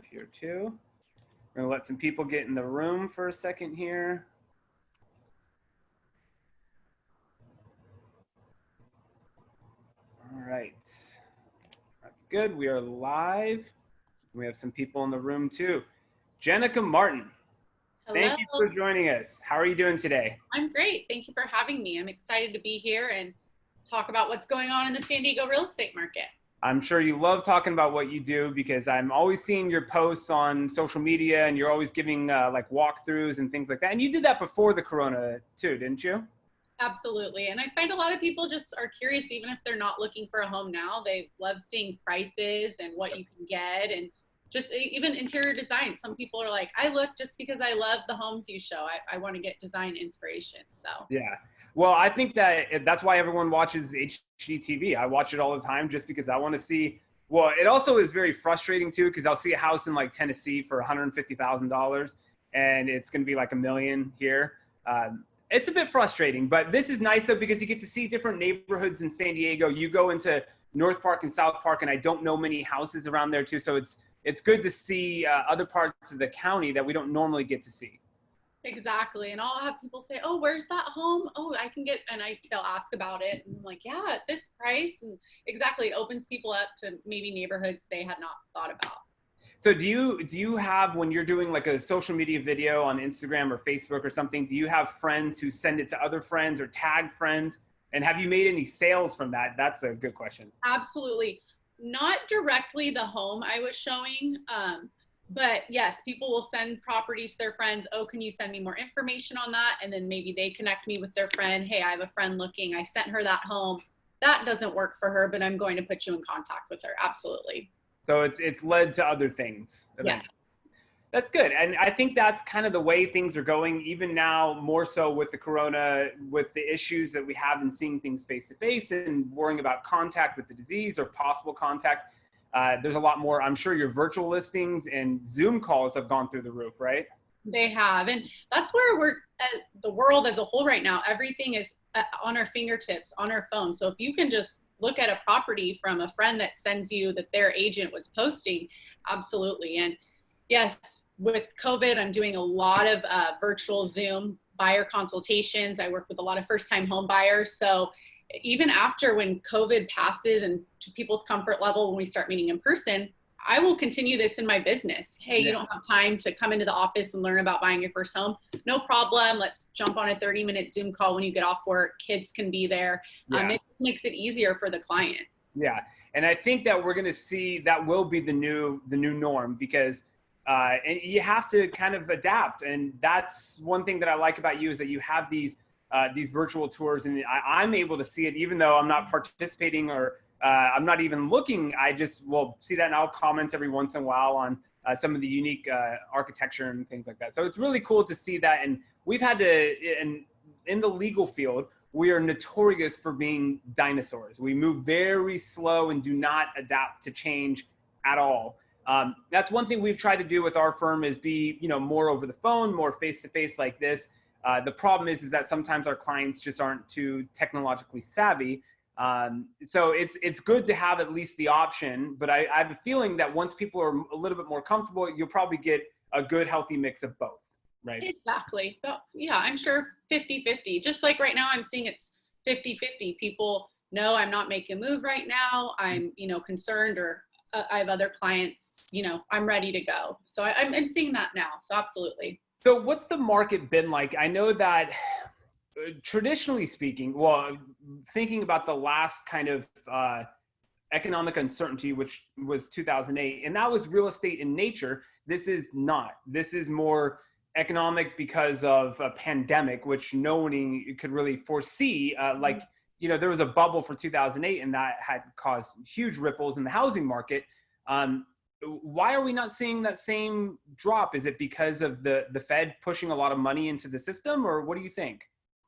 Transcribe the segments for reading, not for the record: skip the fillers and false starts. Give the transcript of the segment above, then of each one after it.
here too. We're gonna let some people get in the room for a second here. All right, that's good. We are live. We have some people in the room too. Jenica Martin, Hello. thank you for joining us. How are you doing today? I'm great. Thank you for having me. I'm excited to be here and talk about what's going on in the San Diego real estate market. I'm sure you love talking about what you do because I'm always seeing your posts on social media and you're always giving like walkthroughs and things like that. And you did that before the Corona too, didn't you? Absolutely. And I find a lot of people just are curious, even if they're not looking for a home now. They love seeing prices and what you can get, and just even interior design. Some people are like, I look just because I love the homes you show. I want to get design inspiration. So yeah. Well, I think that's why everyone watches HGTV. I watch it all the time just because I want to see. Well, it also is very frustrating too because I'll see a house in like Tennessee for $150,000 and it's going to be like $1 million here. It's a bit frustrating, but this is nice though because you get to see different neighborhoods in San Diego. You go into North Park and South Park, and I don't know many houses around there too. So it's good to see other parts of the county that we don't normally get to see. exactly. And I'll have people say, oh, where's that home? Oh, I can get, and they'll ask about it. And I'm like, yeah, at this price. And exactly, it opens people up to maybe neighborhoods they had not thought about. So do you have, when you're doing like a social media video on Instagram or Facebook or something, do you have friends who send it to other friends or tag friends? And have you made any sales from that? That's a good question. Absolutely. Not directly the home I was showing, but yes, people will send properties to their friends. Oh, can you send me more information on that? And then maybe they connect me with their friend. Hey, I have a friend looking. I sent her that home. That doesn't work for her, but I'm going to put you in contact with her. Absolutely. So it's led to other things eventually. Yes. That's good. And I think that's kind of the way things are going, even now, more so with the Corona, with the issues that we have in seeing things face to face and worrying about contact with the disease or possible contact. There's a lot more. I'm sure your virtual listings and Zoom calls have gone through the roof, right? They have. And that's where we're at, the world as a whole right now. Everything is on our fingertips, on our phone. So if you can just look at a property from a friend that sends you that their agent was posting, absolutely. And yes, with COVID, I'm doing a lot of virtual Zoom buyer consultations. I work with a lot of first-time home buyers. So even after when COVID passes and to people's comfort level, when we start meeting in person, I will continue this in my business. Hey, you don't have time to come into the office and learn about buying your first home? No problem. Let's jump on a 30-minute Zoom call when you get off work. Kids can be there. It makes it easier for the client. Yeah. And I think that we're going to see that will be the new norm because and you have to kind of adapt. And that's one thing that I like about you is that you have these virtual tours, and I'm able to see it even though I'm not participating or I'm not even looking. I just will see that and I'll comment every once in a while on some of the unique architecture and things like that. So it's really cool to see that. And we've had to, in the legal field, we are notorious for being dinosaurs. We move very slow and do not adapt to change at all. That's one thing we've tried to do with our firm is be, more over the phone, more face-to-face like this. The problem is that sometimes our clients just aren't too technologically savvy. So it's good to have at least the option, but I have a feeling that once people are a little bit more comfortable, you'll probably get a good, healthy mix of both, right? Exactly. But yeah, I'm sure 50-50. Just like right now, I'm seeing it's 50-50. People know I'm not making a move right now. I'm, concerned, or I have other clients, I'm ready to go. So I'm seeing that now. So absolutely. So what's the market been like? I know that traditionally speaking, well, thinking about the last kind of economic uncertainty, which was 2008, and that was real estate in nature. This is not. This is more economic because of a pandemic, which no one could really foresee. There was a bubble for 2008, and that had caused huge ripples in the housing market. Why are we not seeing that same drop? Is it because of the Fed pushing a lot of money into the system, or what do you think?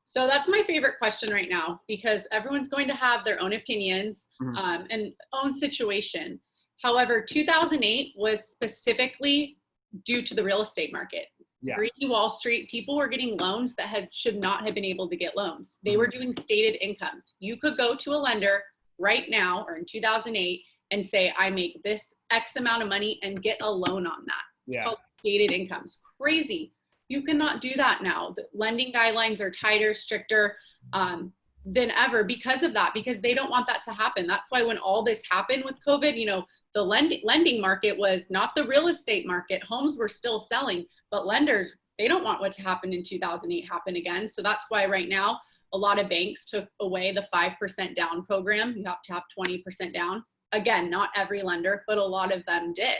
So that's my favorite question right now, because everyone's going to have their own opinions and own situation. However, 2008 was specifically due to the real estate market. Yeah. Greedy Wall Street, people were getting loans that should not have been able to get loans. They were doing stated incomes. You could go to a lender right now, or in 2008, and say, I make this X amount of money and get a loan on that. It's called stated income. It's crazy. You cannot do that now. The lending guidelines are tighter, stricter than ever because of that, because they don't want that to happen. That's why when all this happened with COVID, you know, the lending market was not the real estate market. Homes were still selling, but lenders, they don't want what happened in 2008 happen again. So that's why right now, a lot of banks took away the 5% down program. You have to have 20% down. Again, not every lender, but a lot of them did.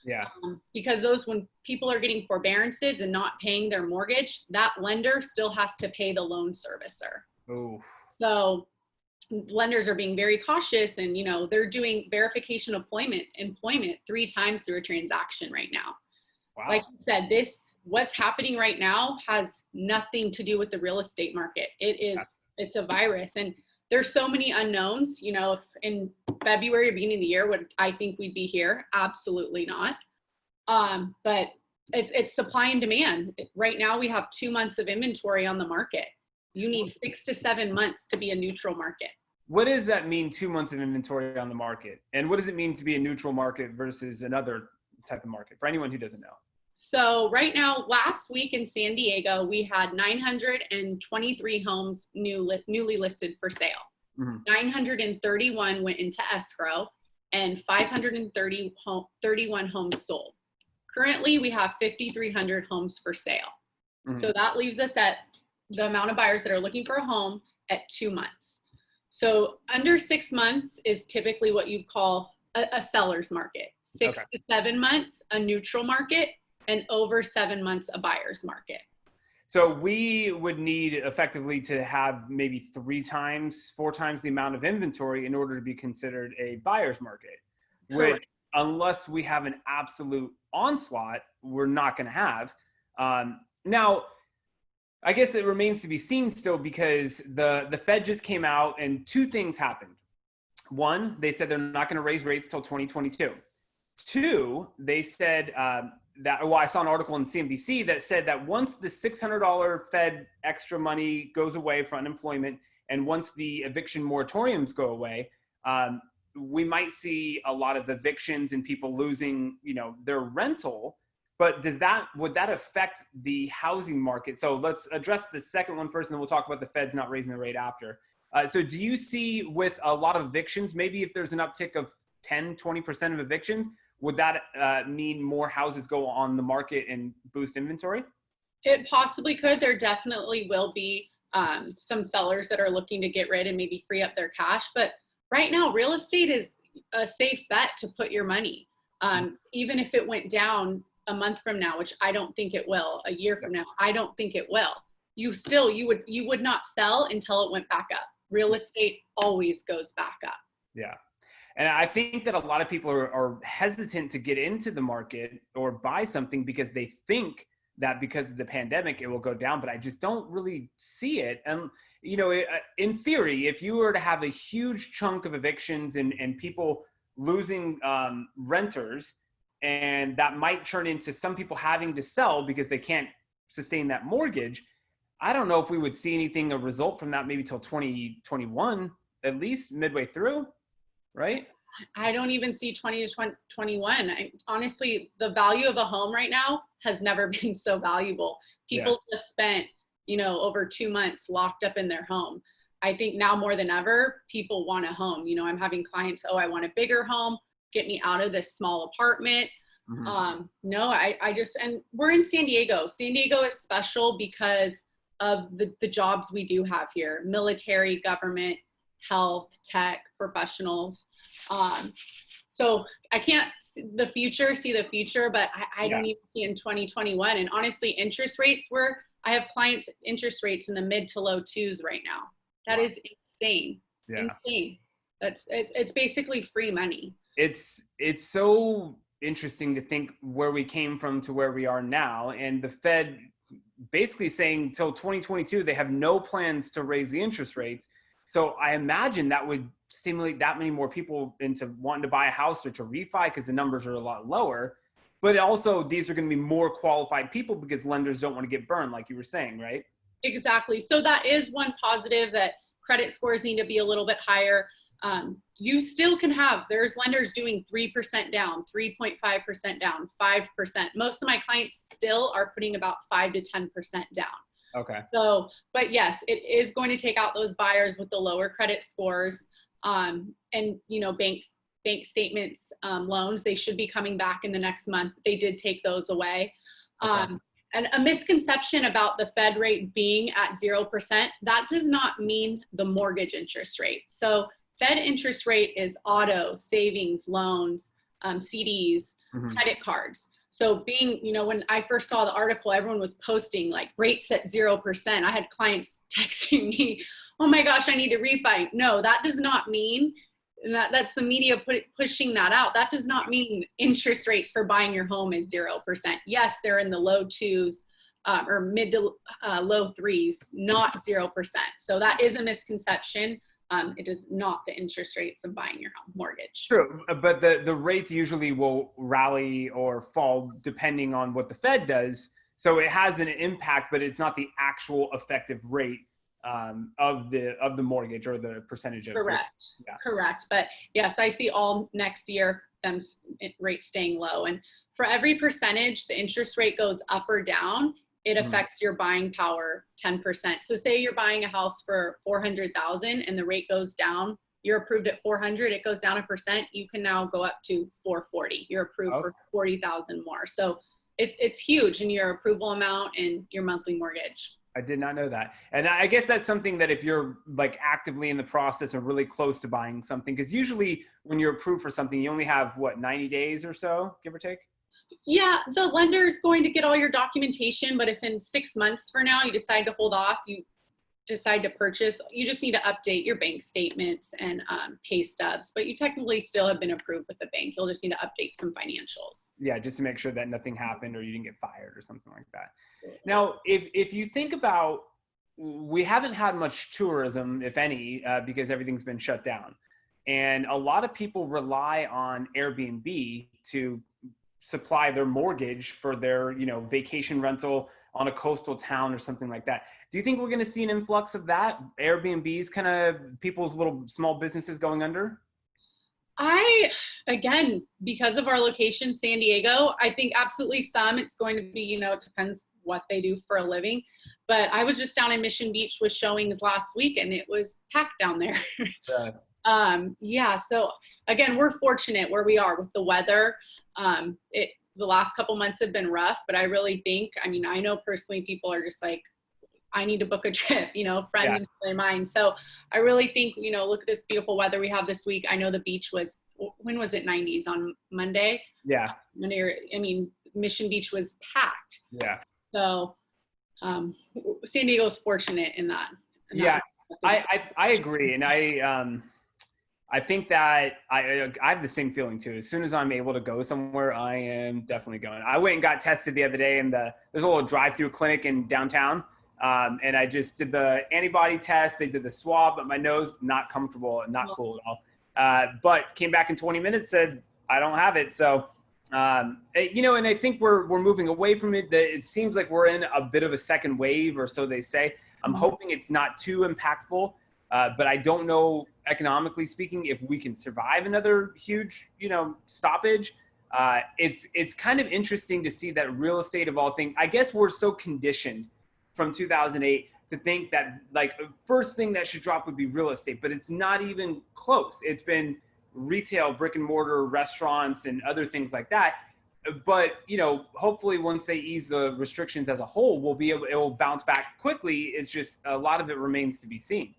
Yeah. Because when people are getting forbearances and not paying their mortgage, that lender still has to pay the loan servicer. Oh. So lenders are being very cautious, and, you know, they're doing verification employment 3 times through a transaction right now. Wow. Like you said, what's happening right now has nothing to do with the real estate market. It's a virus, and there's so many unknowns. You know, if in February or beginning of the year, would I think we'd be here? Absolutely not. But it's supply and demand. Right now we have 2 months of inventory on the market. You need 6 to 7 months to be a neutral market. What does that mean, 2 months of inventory on the market? And what does it mean to be a neutral market versus another type of market, for anyone who doesn't know? So right now, last week in San Diego, we had 923 homes newly listed for sale. Mm-hmm. 931 went into escrow, and 531 homes sold. Currently, we have 5,300 homes for sale. Mm-hmm. So that leaves us at the amount of buyers that are looking for a home at 2 months. So under 6 months is typically what you call a seller's market. 6 to 7 months, a neutral market, and over 7 months, a buyer's market. So we would need effectively to have maybe 4 times the amount of inventory in order to be considered a buyer's market, which, unless we have an absolute onslaught, we're not going to have. Now, I guess it remains to be seen still, because the Fed just came out and 2 things happened. 1, they said they're not going to raise rates till 2022. 2, they said I saw an article in CNBC that said that once the $600 Fed extra money goes away for unemployment, and once the eviction moratoriums go away, we might see a lot of evictions and people losing, you know, their rental. But would that affect the housing market? So let's address the second one first, and then we'll talk about the Feds not raising the rate after. So do you see, with a lot of evictions, maybe if there's an uptick of 10, 20% of evictions, would that mean more houses go on the market and boost inventory? It possibly could. There definitely will be some sellers that are looking to get rid and maybe free up their cash. But right now, real estate is a safe bet to put your money. Even if it went down a month from now, which I don't think it will, a year from now, I don't think it will. You would not sell until it went back up. Real estate always goes back up. Yeah. And I think that a lot of people are hesitant to get into the market or buy something because they think that because of the pandemic, it will go down, but I just don't really see it. And, you know, in theory, if you were to have a huge chunk of evictions and people losing renters, and that might turn into some people having to sell because they can't sustain that mortgage, I don't know if we would see anything, a result from that maybe till 2021, at least midway through, right? I don't even see 20 to 2021. Honestly, the value of a home right now has never been so valuable. People just spent, you know, over 2 months locked up in their home. I think now more than ever, people want a home. You know, I'm having clients, I want a bigger home, get me out of this small apartment. Mm-hmm. And we're in San Diego. San Diego is special because of the jobs we do have here: military, government, health, tech, professionals. So I can't see the future, but I don't even see in 2021. And honestly, interest rates I have clients interest rates in the mid to low 2s right now. That is insane. Yeah. Insane. It's basically free money. It's so interesting to think where we came from to where we are now, and the Fed basically saying till 2022 they have no plans to raise the interest rates. So I imagine that would stimulate that many more people into wanting to buy a house or to refi, because the numbers are a lot lower. But also, these are going to be more qualified people because lenders don't want to get burned, like you were saying, right? Exactly. So that is one positive, that credit scores need to be a little bit higher. you still can have, there's lenders doing 3% down, 3.5% down, 5%. Most of my clients still are putting about 5 to 10% down. Okay. So, but yes, it is going to take out those buyers with the lower credit scores. And, you know, bank statements, loans, they should be coming back in the next month. They did take those away. Okay. And a misconception about the Fed rate being at 0%, that does not mean the mortgage interest rate. So Fed interest rate is auto, savings, loans, CDs, credit cards. So being, you know, when I first saw the article, everyone was posting like rates at 0%. I had clients texting me, oh my gosh, I need to refi. No, that does not mean, and that's the media pushing that out. That does not mean interest rates for buying your home is 0%. Yes, they're in the low 2s or mid to low 3s, not 0%. So that is a misconception. It is not the interest rates of buying your home mortgage. True, but the rates usually will rally or fall depending on what the Fed does. So it has an impact, but it's not the actual effective rate of the mortgage or the percentage of Correct. Yeah. Correct. But yes, I see all next year them rates staying low, and for every percentage the interest rate goes up or down, it affects your buying power 10%. So say you're buying a house for 400,000 and the rate goes down, you're approved at 400, it goes down 1%, you can now go up to 440. You're approved for 40,000 more. So it's huge in your approval amount and your monthly mortgage. I did not know that. And I guess that's something that if you're like actively in the process or really close to buying something, because usually when you're approved for something, you only have 90 days or so, give or take? Yeah, the lender is going to get all your documentation, but if in 6 months from now you decide to hold off, you decide to purchase, you just need to update your bank statements and pay stubs, but you technically still have been approved with the bank. You'll just need to update some financials. Yeah, just to make sure that nothing happened or you didn't get fired or something like that. Absolutely. Now, if you think about, we haven't had much tourism, if any, because everything's been shut down. And a lot of people rely on Airbnb to supply their mortgage for their, vacation rental on a coastal town or something like that. Do you think we're going to see an influx of that? Airbnbs, kind of people's little small businesses going under? Again, because of our location, San Diego, I think absolutely some. It's going to be, it depends what they do for a living. But I was just down in Mission Beach with showings last week and it was packed down there. So again, we're fortunate where we are with the weather. The last couple months have been rough, but I really think, I know personally people are just like, I need to book a trip, friends in their mind. So I really think, look at this beautiful weather we have this week. I know the beach was, when was it 90s on Monday? Yeah. Mission Beach was packed. Yeah. So San Diego's fortunate in that. I agree. And I think that I have the same feeling too. As soon as I'm able to go somewhere, I am definitely going. I went and got tested the other day and there's a little drive-through clinic in downtown. And I just did the antibody test. They did the swab, but my nose, not comfortable and not cool at all. But came back in 20 minutes, said, I don't have it. So, and I think we're moving away from it. It seems like we're in a bit of a second wave, or so they say. I'm hoping it's not too impactful, but I don't know, economically speaking, if we can survive another huge, stoppage. It's kind of interesting to see that real estate of all things, I guess we're so conditioned from 2008 to think that like first thing that should drop would be real estate, but it's not even close. It's been retail, brick and mortar, restaurants, and other things like that. But, hopefully once they ease the restrictions as a whole, it will bounce back quickly. It's just a lot of it remains to be seen.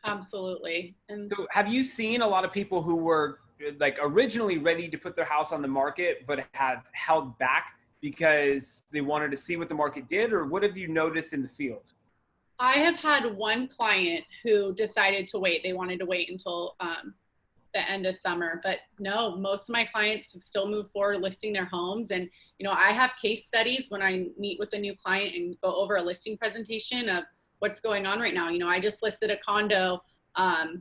Absolutely. And so have you seen a lot of people who were like originally ready to put their house on the market, but have held back because they wanted to see what the market did, or what have you noticed in the field? I have had one client who decided to wait. They wanted to wait until the end of summer, but no, most of my clients have still moved forward listing their homes. And, I have case studies when I meet with a new client and go over a listing presentation of what's going on right now. I just listed a condo a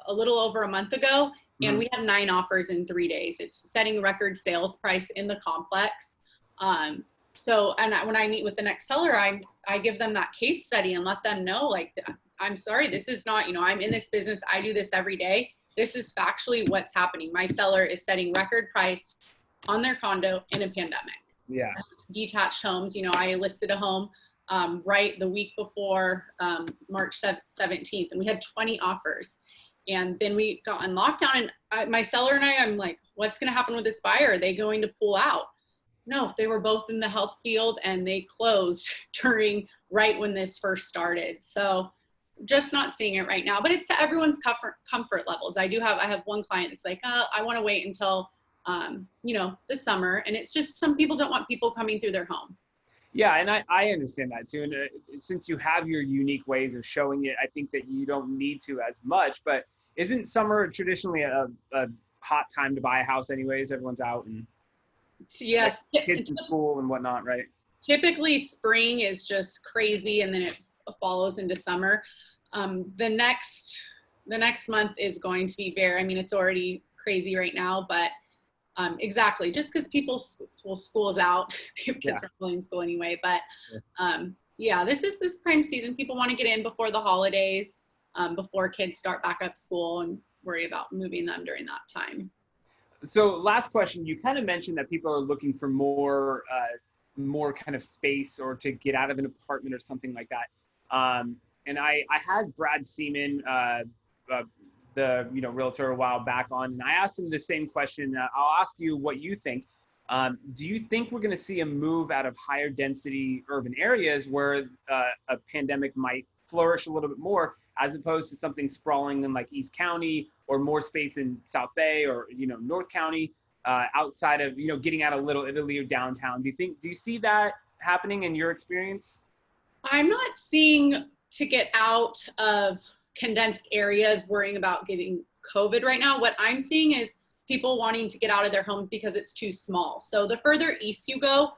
little over a month ago, and we had 9 offers in 3 days. It's setting record sales price in the complex. When I meet with the next seller, I give them that case study and let them know, like, I'm sorry, this is not, I'm in this business. I do this every day. This is factually what's happening. My seller is setting record price on their condo in a pandemic. Yeah. Detached homes. You know, I listed a home right the week before March 17th, and we had 20 offers. And then we got on lockdown, and my seller and I'm like, what's going to happen with this buyer? Are they going to pull out? No, they were both in the health field, and they closed during right when this first started. So just not seeing it right now, but it's to everyone's comfort levels. I have one client that's like, I want to wait until, you know, the summer. And it's just, some people don't want people coming through their home. Yeah, and I understand that too. And since you have your unique ways of showing it, I think that you don't need to as much. But isn't summer traditionally a hot time to buy a house anyways? Everyone's out and yes, like, kids in school and whatnot, right? Typically spring is just crazy, and then it follows into summer. The next month is going to be I mean, it's already crazy right now, but exactly, just because school's out, kids are probably in school anyway, but yeah, this prime season. People want to get in before the holidays, before kids start back up school and worry about moving them during that time. So last question, you kind of mentioned that people are looking for more kind of space or to get out of an apartment or something like that. And I had Brad Seaman, the realtor, a while back on, and I asked him the same question. I'll ask you what you think. Do you think we're going to see a move out of higher density urban areas where a pandemic might flourish a little bit more, as opposed to something sprawling in like East County, or more space in South Bay or North County, outside of getting out of Little Italy or downtown? Do you see that happening in your experience? I'm not seeing to get out of condensed areas worrying about getting COVID right now. What I'm seeing is people wanting to get out of their homes because it's too small. So the further east you go,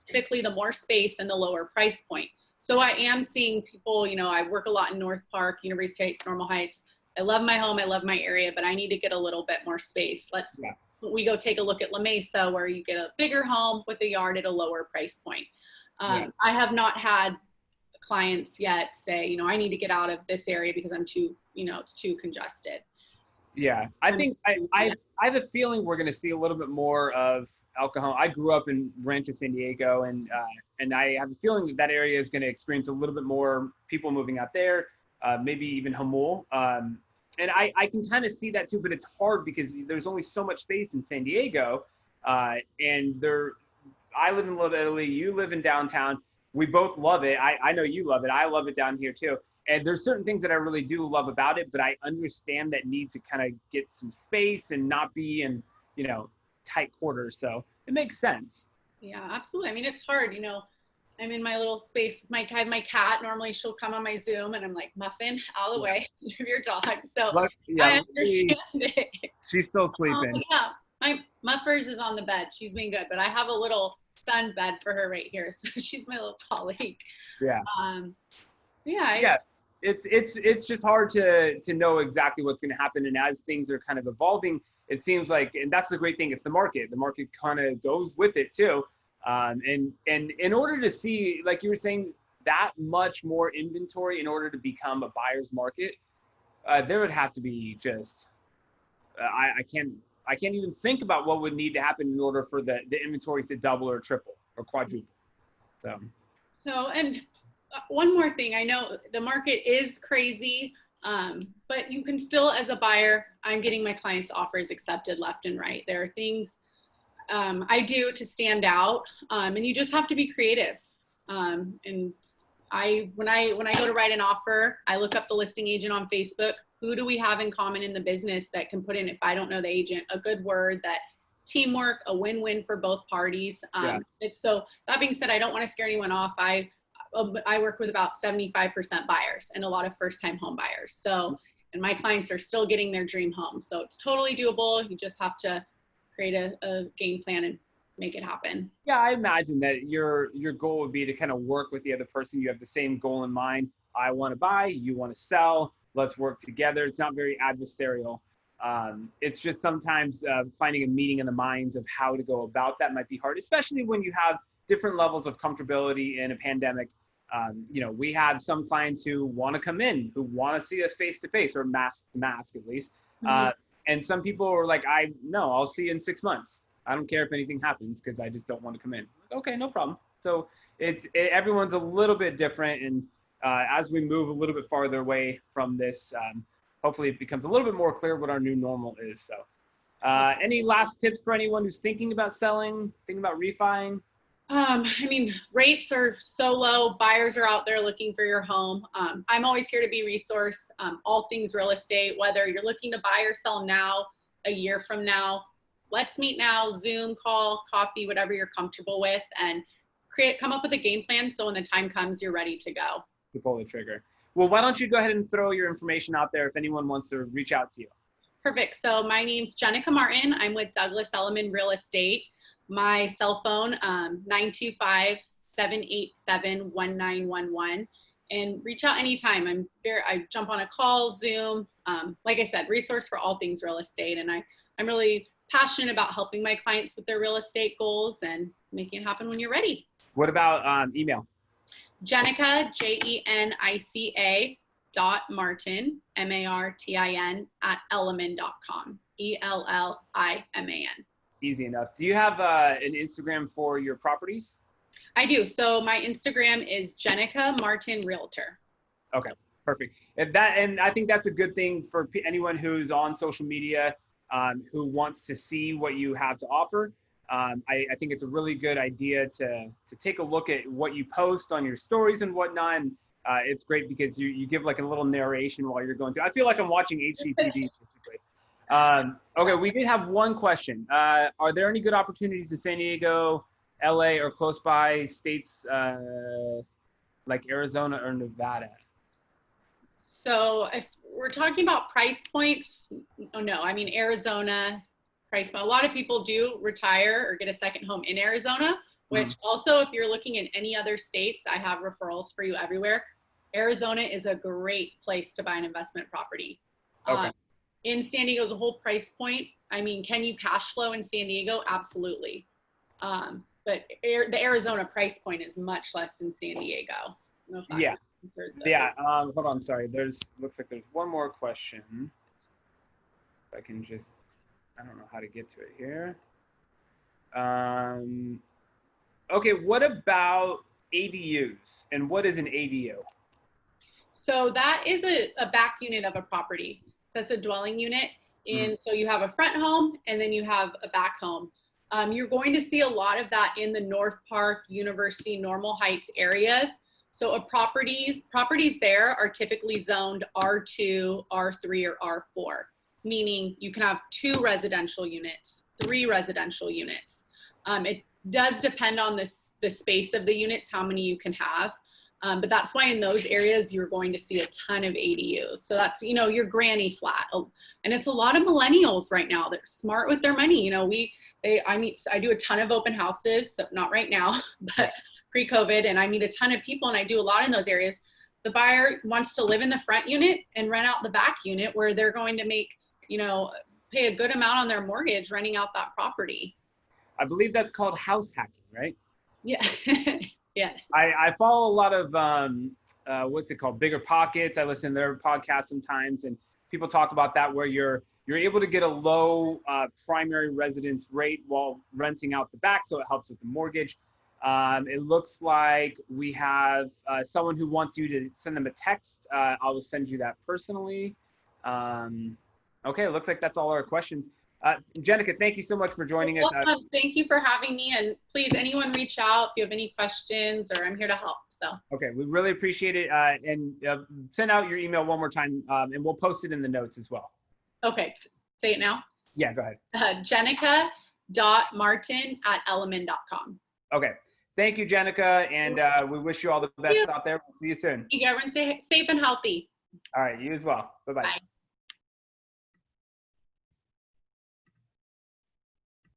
typically the more space and the lower price point. So I am seeing people, I work a lot in North Park, University Heights, Normal Heights. I love my home, I love my area, but I need to get a little bit more space. We go take a look at La Mesa, where you get a bigger home with a yard at a lower price point. I have not had clients yet say, I need to get out of this area because I'm too, it's too congested. Yeah, I think I have a feeling we're going to see a little bit more of alcohol. I grew up in Rancho San Diego, and I have a feeling that area is going to experience a little bit more people moving out there, maybe even Hamul. And I can kind of see that too, but it's hard because there's only so much space in San Diego, and I live in Little Italy, you live in downtown. We both love it. I know you love it. I love it down here too. And there's certain things that I really do love about it, but I understand that need to kind of get some space and not be in, tight quarters. So it makes sense. Yeah, absolutely. I mean, it's hard, I'm in my little space. I have my cat. Normally she'll come on my Zoom and I'm like, Muffin, out of the way, leave your dog. So I understand it. She's still sleeping. Yeah, my Muffers is on the bed. She's been good, but I have a little sun bed for her right here. So she's my little colleague. Yeah. Yeah. It's just hard to know exactly what's going to happen. And as things are kind of evolving, it seems like, and that's the great thing, it's the market kind of goes with it too. And in order to see, like you were saying, that much more inventory in order to become a buyer's market, there would have to be just, I can't even think about what would need to happen in order for the inventory to double or triple or quadruple. So, and one more thing, I know the market is crazy, but you can still, as a buyer, I'm getting my clients' offers accepted left and right. There are things I do to stand out, and you just have to be creative. And when I go to write an offer, I look up the listing agent on Facebook. Who do we have in common in the business that can put in, if I don't know the agent, a good word, that teamwork, a win-win for both parties. So that being said, I don't want to scare anyone off. I work with about 75% buyers and a lot of first-time home buyers. So, and my clients are still getting their dream home. So it's totally doable. You just have to create a game plan and make it happen. Yeah, I imagine that your goal would be to kind of work with the other person. You have the same goal in mind. I want to buy, you want to sell. Let's work together. It's not very adversarial. It's just sometimes finding a meeting in the minds of how to go about that might be hard, especially when you have different levels of comfortability in a pandemic. We have some clients who want to come in, who want to see us face to face, or mask to mask at least. And some people are like, no, I'll see you in 6 months. I don't care if anything happens because I just don't want to come in. Okay, no problem. So everyone's a little bit different. And as we move a little bit farther away from this, hopefully it becomes a little bit more clear what our new normal is. So any last tips for anyone who's thinking about selling, thinking about refining? I mean, rates are so low. Buyers are out there looking for your home. I'm always here to be a resource. All things real estate, whether you're looking to buy or sell now, a year from now, let's meet now, Zoom call, coffee, whatever you're comfortable with, and come up with a game plan so when the time comes, you're ready to go. To pull the trigger. Well, why don't you go ahead and throw your information out there if anyone wants to reach out to you. Perfect. So my name's Jenica Martin. I'm with Douglas Elliman Real Estate. My cell phone, 925-787-1911, and reach out anytime. I jump on a call, Zoom. Like I said, resource for all things real estate. And I'm really passionate about helping my clients with their real estate goals and making it happen when you're ready. What about email? Jenica, Jenica .Martin, Martin @elliman.com, ELLIMAN. Easy enough. Do you have an Instagram for your properties? I do. So my Instagram is Jenica Martin Realtor. Okay, perfect. And I think that's a good thing for anyone who's on social media, who wants to see what you have to offer. I think it's a really good idea to take a look at what you post on your stories and whatnot. And, it's great because you give like a little narration while you're going through. I feel like I'm watching HGTV basically. Okay, we did have one question. Are there any good opportunities in San Diego, LA, or close by states like Arizona or Nevada? So if we're talking about price points, no, I mean, Arizona price point. A lot of people do retire or get a second home in Arizona, which also, if you're looking in any other states, I have referrals for you everywhere. Arizona is a great place to buy an investment property. Okay. In San Diego's a whole price point. I mean, can you cash flow in San Diego? Absolutely. But the Arizona price point is much less than San Diego. Yeah. Hold on. Sorry. Looks like there's one more question. If I can just, I don't know how to get to it here. Okay. What about ADUs, and what is an ADU? So that is a back unit of a property. That's a dwelling unit. So you have a front home and then you have a back home. You're going to see a lot of that in the North Park, University, Normal Heights areas. So properties there are typically zoned R2, R3, or R4, meaning you can have 2 residential units, 3 residential units. It does depend on the space of the units, how many you can have. But that's why in those areas, you're going to see a ton of ADUs. So that's, your granny flat. And it's a lot of millennials right now. They're smart with their money. I do a ton of open houses, so not right now, but pre-COVID, and I meet a ton of people, and I do a lot in those areas. The buyer wants to live in the front unit and rent out the back unit where they're going to make, pay a good amount on their mortgage renting out that property. I believe that's called house hacking, right? Yeah. Yeah. I follow a lot of, what's it called? Bigger Pockets. I listen to their podcasts sometimes, and people talk about that where you're able to get a low primary residence rate while renting out the back, so it helps with the mortgage. It looks like we have someone who wants you to send them a text. I will send you that personally. Okay, it looks like that's all our questions. Jenica, thank you so much for joining us. Thank you for having me. And please, anyone reach out if you have any questions, or I'm here to help. So. Okay, we really appreciate it. And send out your email one more time, and we'll post it in the notes as well. Okay, say it now. Yeah, go ahead. Jenica.Martin @elliman.com. Okay, thank you, Jenica. And we wish you all the best out there. We'll see you soon. Thank you, everyone. Stay safe and healthy. All right, you as well. Bye-bye. Bye.